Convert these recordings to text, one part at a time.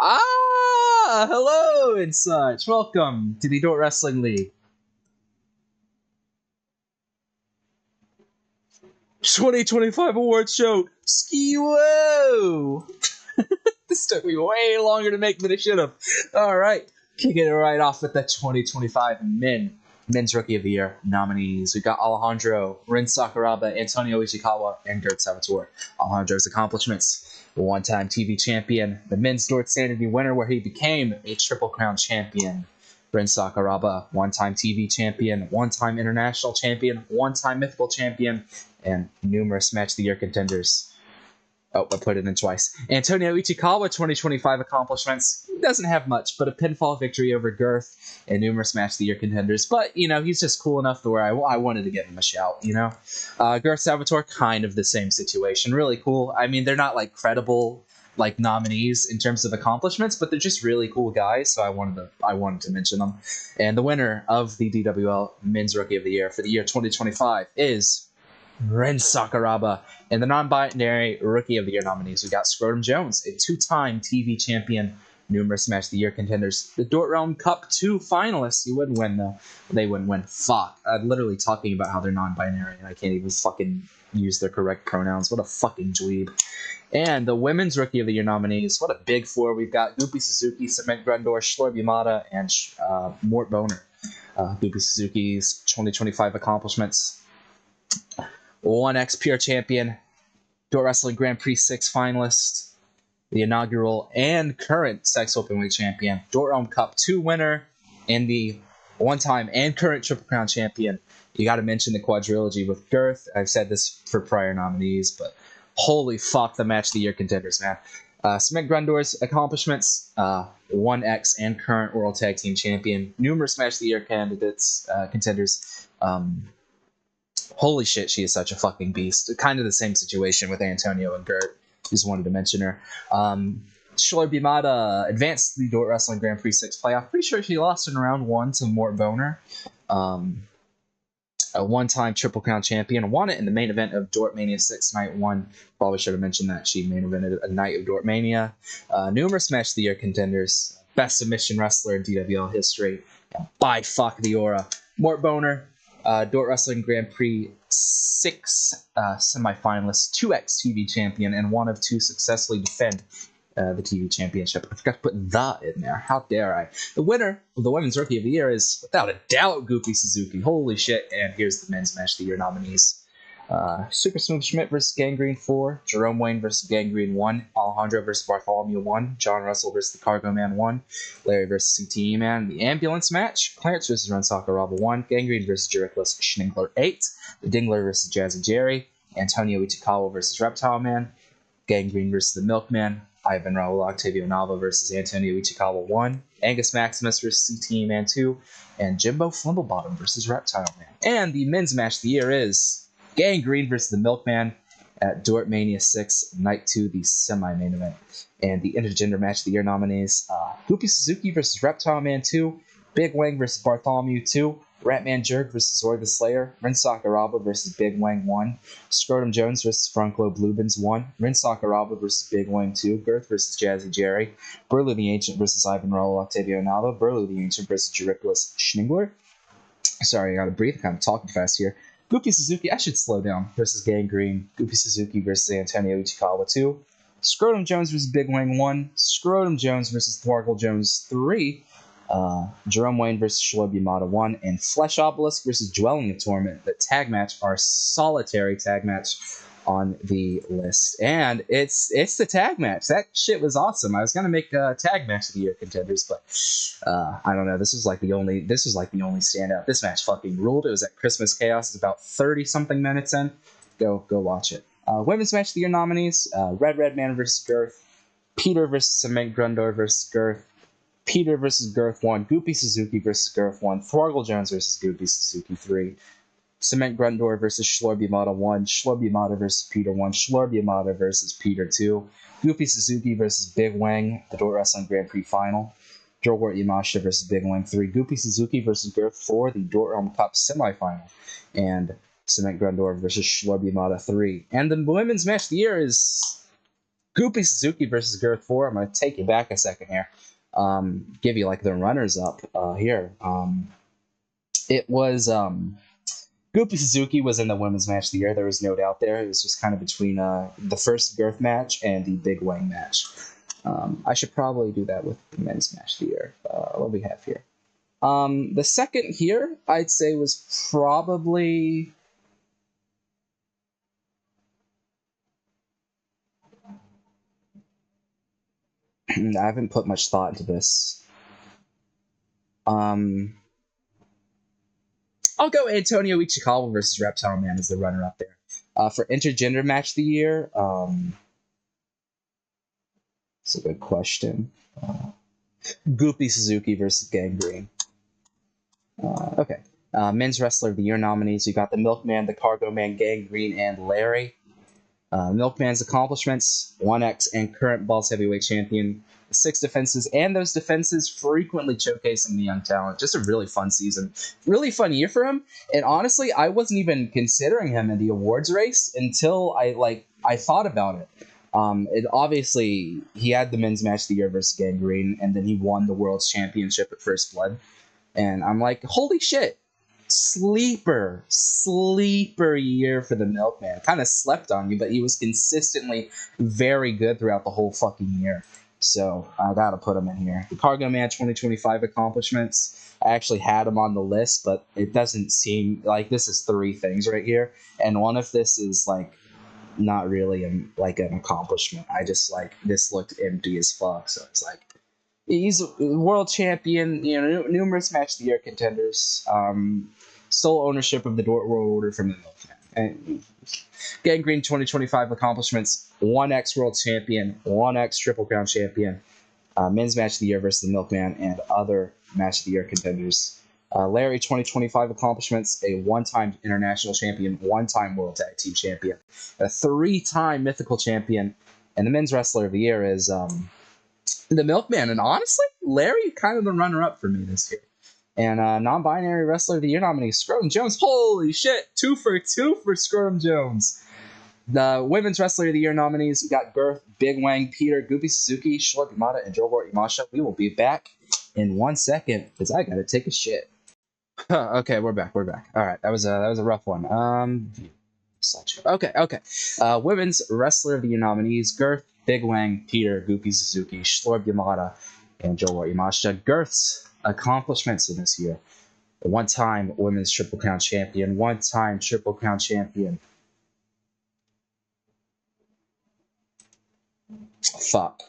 Hello and such. Welcome to the Dort Wrestling League 2025 awards show. Ski whoa! This took me way longer to make than it should have. All right, kicking it right off with the 2025 Men's Rookie of the Year nominees. We got Alejandro, Rin Sakuraba, Antonio Ishikawa, and Dort Salvatore. Alejandro's accomplishments: one-time TV champion, the men's Dort Sanity winner where he became a Triple Crown champion. Rin Sakuraba, one-time TV champion, one-time international champion, one-time mythical champion, and numerous Match of the Year contenders. Oh, I put it in twice. Antonio Ichikawa, 2025 accomplishments. Doesn't have much, but a pinfall victory over Girth and numerous Match of the Year contenders. But, he's just cool enough to where I wanted to give him a shout, Girth Salvatore, kind of the same situation. Really cool. I mean, they're not, credible, nominees in terms of accomplishments, but they're just really cool guys, so I wanted to mention them. And the winner of the DWL Men's Rookie of the Year for the year 2025 is Rin Sakuraba. And the non-binary Rookie of the Year nominees, we got Scrotum Jones, a two-time TV champion, numerous Match of the Year contenders, the Dort Realm Cup 2 finalists. You wouldn't win, though. They wouldn't win. Fuck. I'm literally talking about how they're non-binary, and I can't even fucking use their correct pronouns. What a fucking dweeb. And the Women's Rookie of the Year nominees, what a big four. We've got Goopy Suzuki, Cement Grendor, Shlor Yamada, and Mort Boner. Goopy Suzuki's 2025 accomplishments: 1X Pure Champion, Dort Wrestling Grand Prix 6 finalist, the inaugural and current Sex Openweight Champion, Dort Realm Cup 2 winner, and the one-time and current Triple Crown Champion. You got to mention the quadrilogy with Girth. I've said this for prior nominees, but holy fuck, the Match of the Year contenders, man. Cement Grendor's accomplishments: 1X and current World Tag Team Champion, numerous Match of the Year contenders. Holy shit, she is such a fucking beast. Kind of the same situation with Antonio and Gert. Just wanted to mention her. Shlor Yamada advanced the Dort Wrestling Grand Prix 6 playoff. Pretty sure she lost in round 1 to Mort Boner. A one-time Triple Crown champion. Won it in the main event of Dort Mania 6 Night 1. Probably should have mentioned that she main evented a night of Dort Mania. Numerous Match of the Year contenders. Best submission wrestler in DWL history. By fuck the aura. Mort Boner. Dort Wrestling Grand Prix 6 semifinalist, 2X TV champion, and one of two successfully defend the TV championship. I forgot to put "the" in there. How dare I? The winner of the Women's Rookie of the Year is, without a doubt, Goopy Suzuki. Holy shit. And here's the Men's Match of the Year nominees. Super Smooth Schmidt versus Gangrene 4, Jerome Wayne versus Gangrene 1, Alejandro versus Bartholomew 1, John Russell versus the Cargo Man 1, Larry versus CTE Man, the Ambulance match, Clarence versus Ren Sakuraba 1, Gangrene versus Jericho's Schningler 8, the Dingler versus Jazzy Jerry, Antonio Ichikawa versus Reptile Man, Gangrene versus the Milkman, Ivan Raul Octavio Nava versus Antonio Ichikawa 1, Angus Maximus versus CTE Man 2, and Jimbo Flimblebottom versus Reptile Man. And the Men's Match of the Year is Gangrene versus the Milkman at Dort Mania 6, Night 2, the semi-main event. And the Intergender Match of the Year nominees: Goopy Suzuki versus Reptile Man 2, Big Wang versus Bartholomew 2, Ratman Jerk versus Zord the Slayer, Rin Sakuraba versus Big Wang 1, Scrotum Jones versus Franco Blubens 1, Rin Sakuraba versus Big Wang 2, Girth versus Jazzy Jerry, Burley the Ancient versus Ivan Raul Octavio Nava, Burley the Ancient versus Jericho's Schningler. Sorry, I gotta breathe, kind of talking fast here. Goopy Suzuki, I should slow down, versus Gangrene. Goopy Suzuki versus Antonio Ichikawa 2. Scrotum Jones versus Big Wang 1. Scrotum Jones versus Thwargle Jones 3. Jerome Wayne versus Shlor Yamada 1. And Flesh Obelisk versus Dwelling of Torment. The tag match, our solitary tag match on the list. And it's the tag match. That shit was awesome. I was gonna make a tag match of the year contenders, but I don't know. This was like the only standout. This match fucking ruled. It was at Christmas Chaos. It's about 30 something minutes in. Go watch it. Women's Match of the Year nominees: Red Man versus Girth, Peter versus Cement Grendor versus Girth, Peter versus Girth 1, Goopy Suzuki versus Girth 1, Thwargle Jones versus Goopy Suzuki 3, Cement Grendor versus Shlor Yamada 1, Shlor Yamada versus Peter 1, Shlor Yamada versus Peter 2, Goopy Suzuki versus Big Wang, the Dort Wrestling Grand Prix Final, Jorwart Yamashita versus Big Wang 3, Goopy Suzuki versus Girth 4, the Dort Realm Cup semifinal, and Cement Grendor versus Shlor Yamada 3. And the Women's Match of the Year is Goopy Suzuki versus Girth 4. I'm going to take you back a second here. Give you like the runners up here. It was Goopy Suzuki was in the women's match of the year. There was no doubt there. It was just kind of between the first Girth match and the Big Wang match. I should probably do that with the men's match of the year. What do we have here? The second here, I'd say, was probably... I haven't put much thought into this. I'll go Antonio Ichikawa versus Reptile Man as the runner-up there. For intergender match of the year, it's a good question. Goopy Suzuki versus Gangrene. Okay. Men's Wrestler of the Year nominees, we got the Milkman, the Cargo Man, Gangrene, and Larry. Milkman's accomplishments, 1X and current Balls Heavyweight Champion, 6 defenses, and those defenses frequently showcasing the young talent. Just a really fun season. Really fun year for him. And honestly, I wasn't even considering him in the awards race until I thought about it. Obviously, he had the men's match of the year versus Gangrene, and then he won the World's Championship at First Blood. And I'm like, holy shit. Sleeper year for the Milkman. Kind of slept on you, but he was consistently very good throughout the whole fucking year. So I gotta put him in here. The Cargo Man 2025 accomplishments. I actually had him on the list, but it doesn't seem like this is 3 things right here, and one of this is like not really an accomplishment. I just like this looked empty as fuck. So it's like he's world champion. Numerous match of the year contenders. Sole ownership of the Dort World Order from the Milkman. And Gangrene 2025 accomplishments, 1X World Champion, 1X Triple Crown Champion, Men's Match of the Year versus the Milkman, and other Match of the Year contenders. Larry 2025 accomplishments, a 1-time International Champion, 1-time World Tag Team Champion, a 3-time Mythical Champion, and the Men's Wrestler of the Year is the Milkman. And honestly, Larry kind of the runner-up for me this year. And non-binary Wrestler of the Year nominee, Scrotum Jones. Holy shit, 2 for 2 for Scrotum Jones. The Women's Wrestler of the Year nominees, we got Girth, Big Wang, Peter, Goopy Suzuki, Short Yamada, and Dort Yamasha. We will be back in 1 second because I gotta take a shit. Okay, we're back. All right, that was a rough one. Okay. Women's Wrestler of the Year nominees, Girth, Big Wang, Peter, Goopy Suzuki, Shlorb Yamada, and Joel Yamasha. Girth's accomplishments in this year: a 1-time Women's Triple Crown Champion, 1-time Triple Crown Champion. Fuck.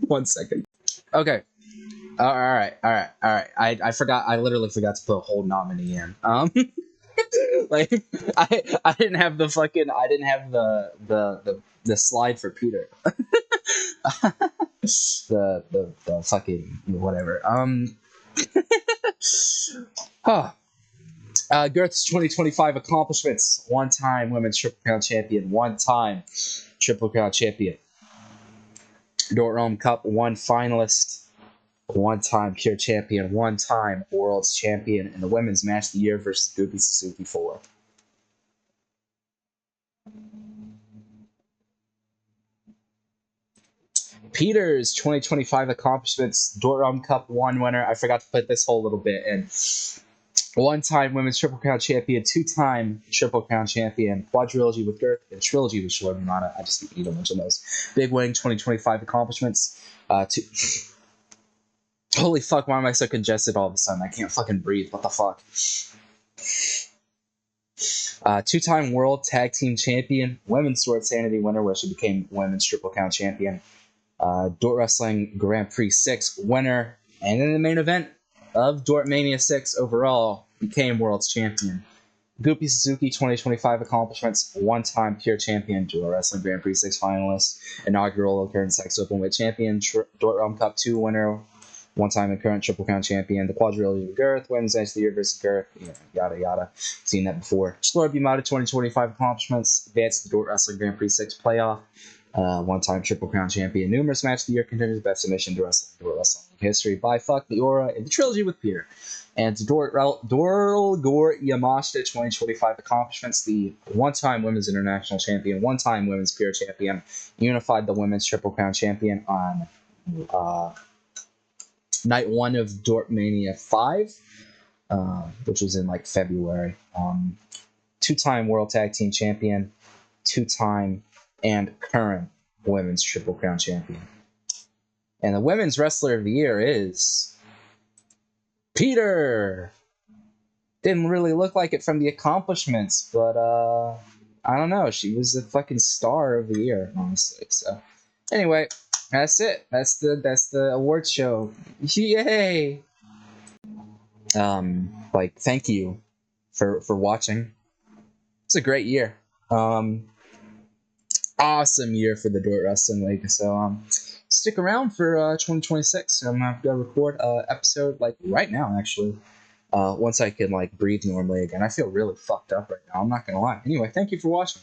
1 second. Okay. All right. I forgot. I literally forgot to put a whole nominee in. Like I didn't have the fucking. I didn't have the slide for Peter. the fucking whatever. Girth's 2025 accomplishments: 1-time Women's Triple Crown Champion, 1-time Triple Crown Champion, Dort Rome Cup 1 finalist, 1-time Pure Champion, 1-time World's Champion, and the Women's Match of the Year versus Goopy Suzuki 4. Peter's 2025 accomplishments: Dort Rome Cup 1 winner. I forgot to put this whole little bit in. 1-time Women's Triple Crown Champion, 2-time Triple Crown Champion, quadrilogy with Girth, and trilogy with Shlomo Mata. I just need to mention those. Big Wang 2025 accomplishments. Holy fuck, why am I so congested all of a sudden? I can't fucking breathe. What the fuck? 2-time World Tag Team Champion, Women's Sword Sanity winner, where she became Women's Triple Crown Champion. Dort Wrestling Grand Prix 6 winner, and in the main event of Dort Mania 6 overall, became World's Champion. Goopy Suzuki 2025 accomplishments: 1-time Pure Champion, Dort Wrestling Grand Prix 6 finalist, inaugural current sex openweight champion, Dort Realm Cup 2 winner, 1-time and current Triple Crown Champion, the quadrilogy of Girth, Women's Match of the Year versus Girth, yada yada. Seen that before. Shlorb Yamada 2025 accomplishments: advanced to the Dort Wrestling Grand Prix 6 playoff, one-time Triple Crown champion, numerous Match of the Year contenders, best submission to wrestling history by Fuck the Aura in the trilogy with Peter. And Dort Yamashita 2025 accomplishments, the one-time Women's International Champion, one-time Women's Pure Champion, unified the Women's Triple Crown Champion on night 1 of Dort Mania 5, which was in like February. Two-time World Tag Team Champion, two-time and current Women's Triple Crown Champion. And the Women's Wrestler of the Year is Peter. Didn't really look like it from the accomplishments, but I don't know. She was the fucking star of the year, honestly. So anyway, that's it. That's the awards show. Yay! Thank you for watching. It's a great year. Awesome year for the Dort Wrestling League. So stick around for 2026. I'm gonna record an episode like right now, actually. Once I can like breathe normally again. I feel really fucked up right now. I'm not gonna lie. Anyway, thank you for watching.